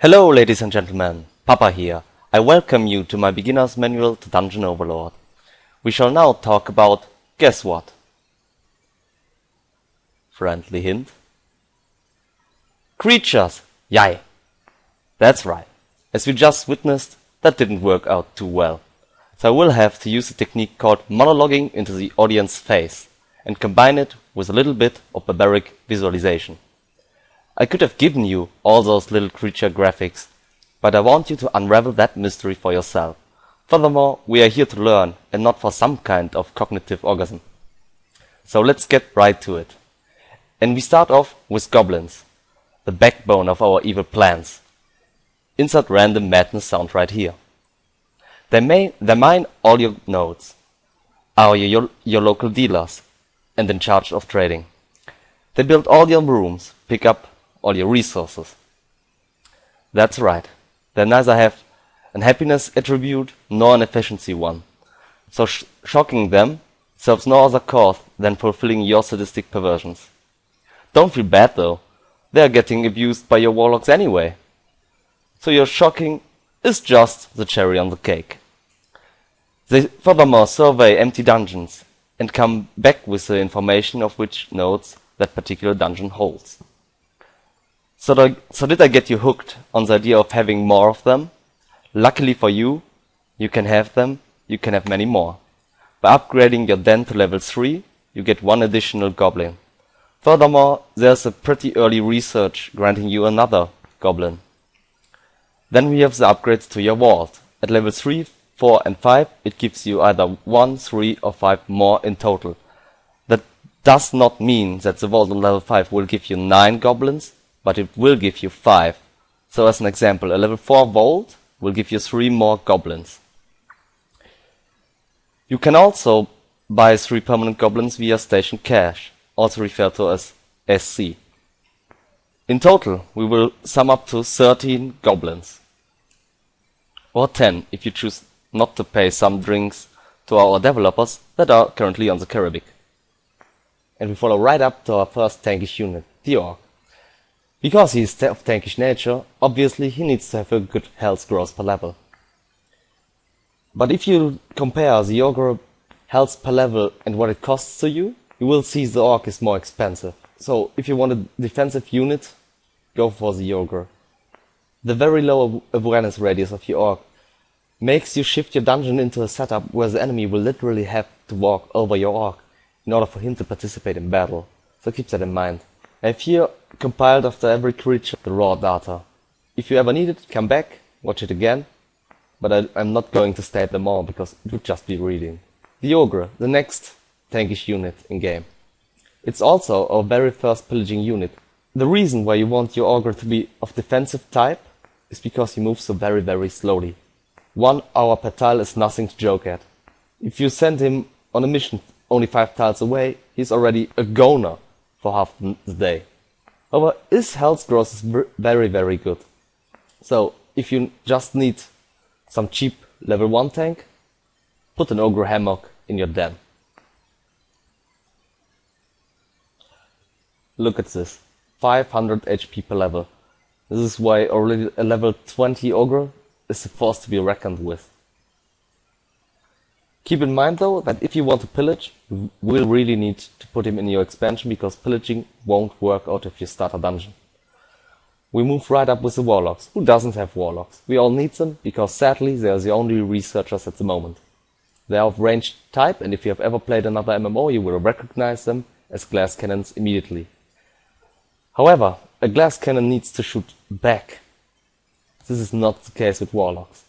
Hello ladies and gentlemen, Papa here. I welcome you to my beginner's manual to Dungeon Overlord. We shall now talk about, guess what? Friendly hint. Creatures! Yay! That's right. As we just witnessed, that didn't work out too well. So I will have to use a technique called monologuing into the audience's face and combine it with a little bit of barbaric visualization. I could have given you all those little creature graphics, but I want you to unravel that mystery for yourself. Furthermore, we are here to learn and not for some kind of cognitive orgasm. So let's get right to it. And we start off with goblins, the backbone of our evil plans. Insert random madness sound right here. They mine all your nodes, are your local dealers, and in charge of trading. They build all your rooms, pick up all your resources. That's right. They neither have an happiness attribute nor an efficiency one. So shocking them serves no other cause than fulfilling your sadistic perversions. Don't feel bad though. They are getting abused by your warlocks anyway. So your shocking is just the cherry on the cake. They furthermore survey empty dungeons and come back with the information of which nodes that particular dungeon holds. So did I get you hooked on the idea of having more of them? Luckily for you, you can have them, you can have many more. By upgrading your den to level 3, you get one additional goblin. Furthermore, there's a pretty early research granting you another goblin. Then we have the upgrades to your vault. At level 3, 4 and 5, it gives you either 1, 3 or 5 more in total. That does not mean that the vault on level 5 will give you 9 goblins, but it will give you 5. So as an example, a level 4 vault will give you 3 more goblins. You can also buy 3 permanent goblins via station cash, also referred to as SC. In total, we will sum up to 13 goblins. Or 10 if you choose not to pay some drinks to our developers that are currently on the Caribbean. And we follow right up to our first tankish unit, the Orc. Because he is of tankish nature, obviously he needs to have a good health growth per level. But if you compare the Ogre health per level and what it costs to you, you will see the Orc is more expensive. So if you want a defensive unit, go for the Ogre. The very low awareness radius of your Orc makes you shift your dungeon into a setup where the enemy will literally have to walk over your Orc in order for him to participate in battle. So keep that in mind. I have here compiled after every creature the raw data. If you ever need it, come back, watch it again, but I'm not going to state them all because it would just be reading. The Ogre, the next tankish unit in game. It's also our very first pillaging unit. The reason why you want your Ogre to be of defensive type is because he moves so very, very slowly. 1 hour per tile is nothing to joke at. If you send him on a mission only 5 tiles away, he's already a goner for half the day. However, his health growth is very, very good. So, if you just need some cheap level 1 tank, put an Ogre Hammock in your den. Look at this. 500 HP per level. This is why already a level 20 Ogre is a force to be reckoned with. Keep in mind though that if you want to pillage, you will really need to put him in your expansion because pillaging won't work out if you start a dungeon. We move right up with the Warlocks. Who doesn't have Warlocks? We all need them because sadly they are the only researchers at the moment. They are of ranged type, and if you have ever played another MMO you will recognize them as glass cannons immediately. However, a glass cannon needs to shoot back. This is not the case with Warlocks.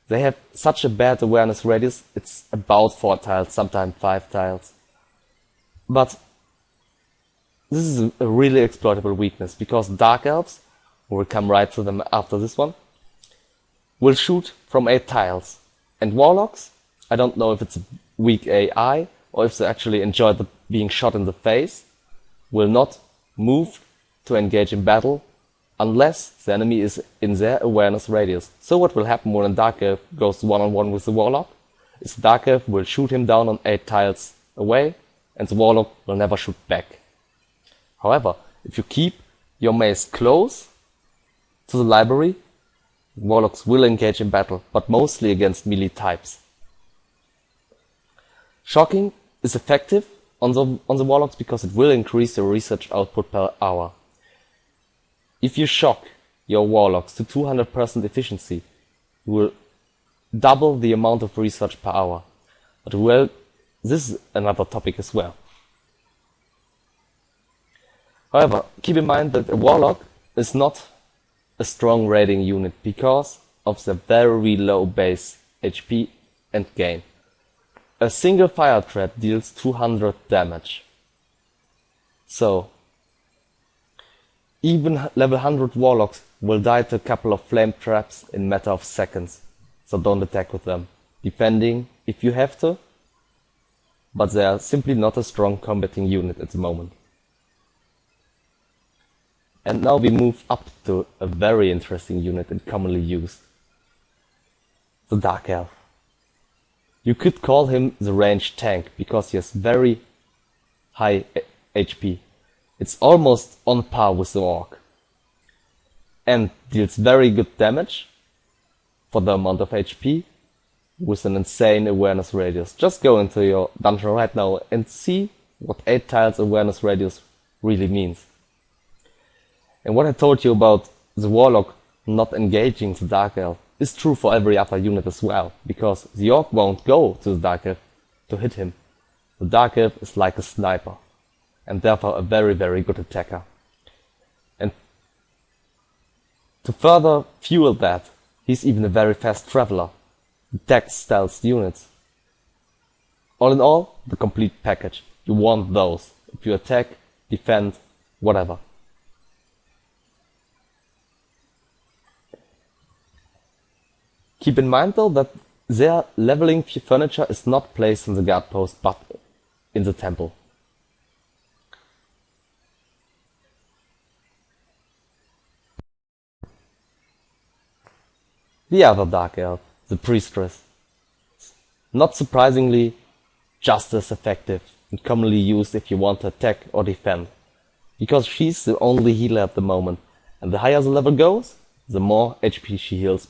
They have such a bad awareness radius, it's about 4 tiles, sometimes 5 tiles. But this is a really exploitable weakness, because Dark Elves, we will come right to them after this one, will shoot from 8 tiles. And Warlocks, I don't know if it's a weak AI, or if they actually enjoy being shot in the face, will not move to engage in battle unless the enemy is in their awareness radius. So what will happen when a Dark Elf goes one-on-one with the Warlock is the Dark Elf will shoot him down on 8 tiles away, and the Warlock will never shoot back. However, if you keep your mace close, to the library, warlocks will engage in battle, but mostly against melee types. Shocking is effective on the warlocks because it will increase the research output per hour. If you shock your warlocks to 200% efficiency, you will double the amount of research per hour. But well, this is another topic as well. However, keep in mind that a warlock is not a strong raiding unit because of the very low base HP and gain. A single fire trap deals 200 damage. So, even level 100 warlocks will die to a couple of flame traps in a matter of seconds. So don't attack with them, defending if you have to, but they are simply not a strong combating unit at the moment. And now we move up to a very interesting unit and commonly used. The Dark Elf. You could call him the ranged tank because he has very high HP. It's almost on par with the Orc. And deals very good damage for the amount of HP with an insane awareness radius. Just go into your dungeon right now and see what 8 tiles awareness radius really means. And what I told you about the Warlock not engaging the Dark Elf is true for every other unit as well, because the Orc won't go to the Dark Elf to hit him. The Dark Elf is like a sniper, and therefore a very, very good attacker. And to further fuel that, he's even a very fast traveler, attacks stealth units. All in all, the complete package. You want those if you attack, defend, whatever. Keep in mind though that their leveling furniture is not placed in the guard post but in the temple. The other Dark Elf, the Priestess. Not surprisingly, just as effective and commonly used if you want to attack or defend, because she's the only healer at the moment, and the higher the level goes, the more HP she heals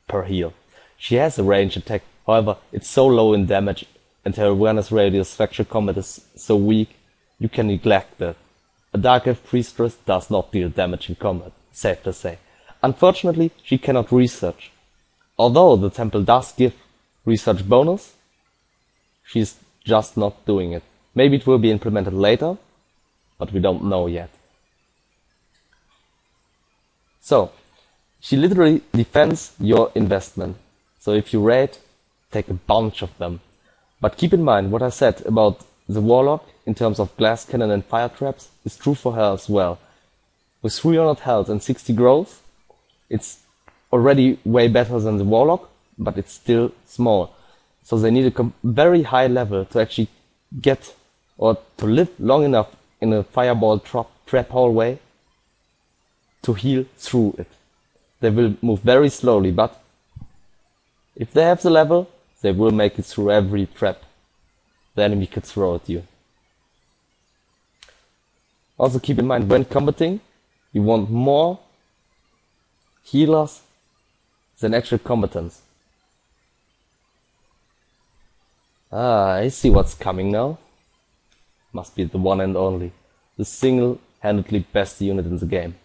per heal. She has a range attack, however it's so low in damage and her awareness radius factual combat is so weak, you can neglect that. A Dark Elf Priestess does not deal damage in combat, safe to say. Unfortunately, she cannot research. Although the temple does give research bonus, she's just not doing it. Maybe it will be implemented later, but we don't know yet. So, she literally defends your investment. So if you raid, take a bunch of them. But keep in mind what I said about the Warlock in terms of glass cannon and fire traps is true for her as well. With 300 health and 60 growth, it's already way better than the Warlock, but it's still small. So they need a very high level to actually get or to live long enough in a fireball trap hallway to heal through it. They will move very slowly, but if they have the level, they will make it through every trap the enemy could throw at you. Also keep in mind, when combating, you want more healers than actual combatants. I see what's coming now. Must be the one and only. The single-handedly best unit in the game.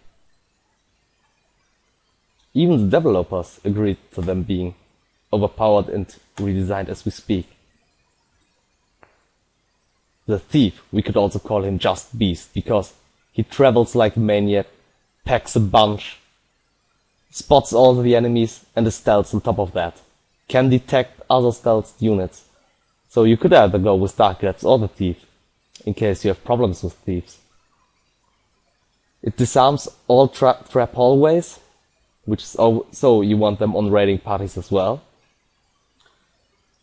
Even the developers agreed to them being overpowered and redesigned as we speak. The Thief, we could also call him just Beast, because he travels like a maniac, packs a bunch, spots all the enemies and is stealth on top of that. Can detect other stealth units. So you could either go with Dark Elves or the Thief, in case you have problems with Thieves. It disarms all trap hallways, which is so you want them on raiding parties as well.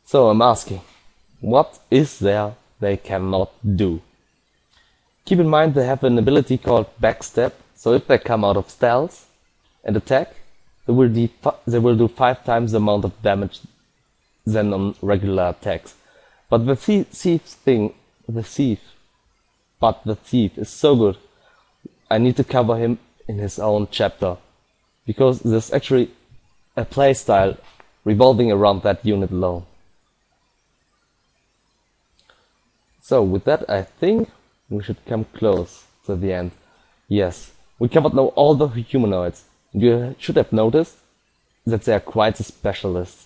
So I'm asking, what is there they cannot do? Keep in mind they have an ability called Backstab, so if they come out of stealth and attack, they will do 5 times the amount of damage than on regular attacks. But the thief is so good, I need to cover him in his own chapter, because there's actually a playstyle revolving around that unit alone. So with that, I think we should come close to the end. Yes, we covered now all the humanoids, and you should have noticed that they are quite a specialist.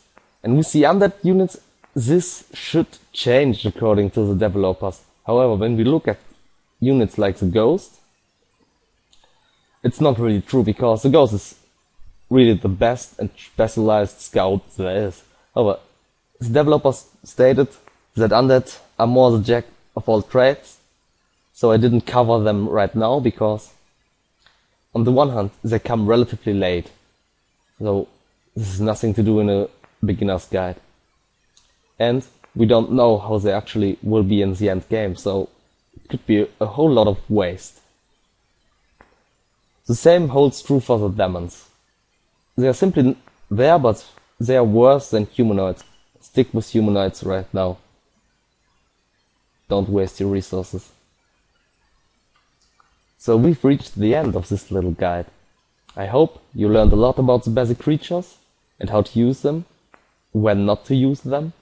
And with the undead units, this should change according to the developers. However, when we look at units like the Ghost, it's not really true, because the Ghost is really the best and specialized scout there is. However, the developers stated that undead are more the jack of all trades, so I didn't cover them right now, because on the one hand they come relatively late, so this is nothing to do in a beginner's guide, and we don't know how they actually will be in the end game, so it could be a whole lot of waste. The same holds true for the demons. They are simply there, but they are worse than humanoids. Stick with humanoids right now. Don't waste your resources. So we've reached the end of this little guide. I hope you learned a lot about the basic creatures and how to use them, when not to use them.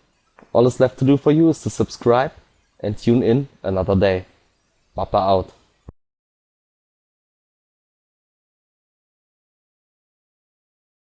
All that's left to do for you is to subscribe and tune in another day. Papa out.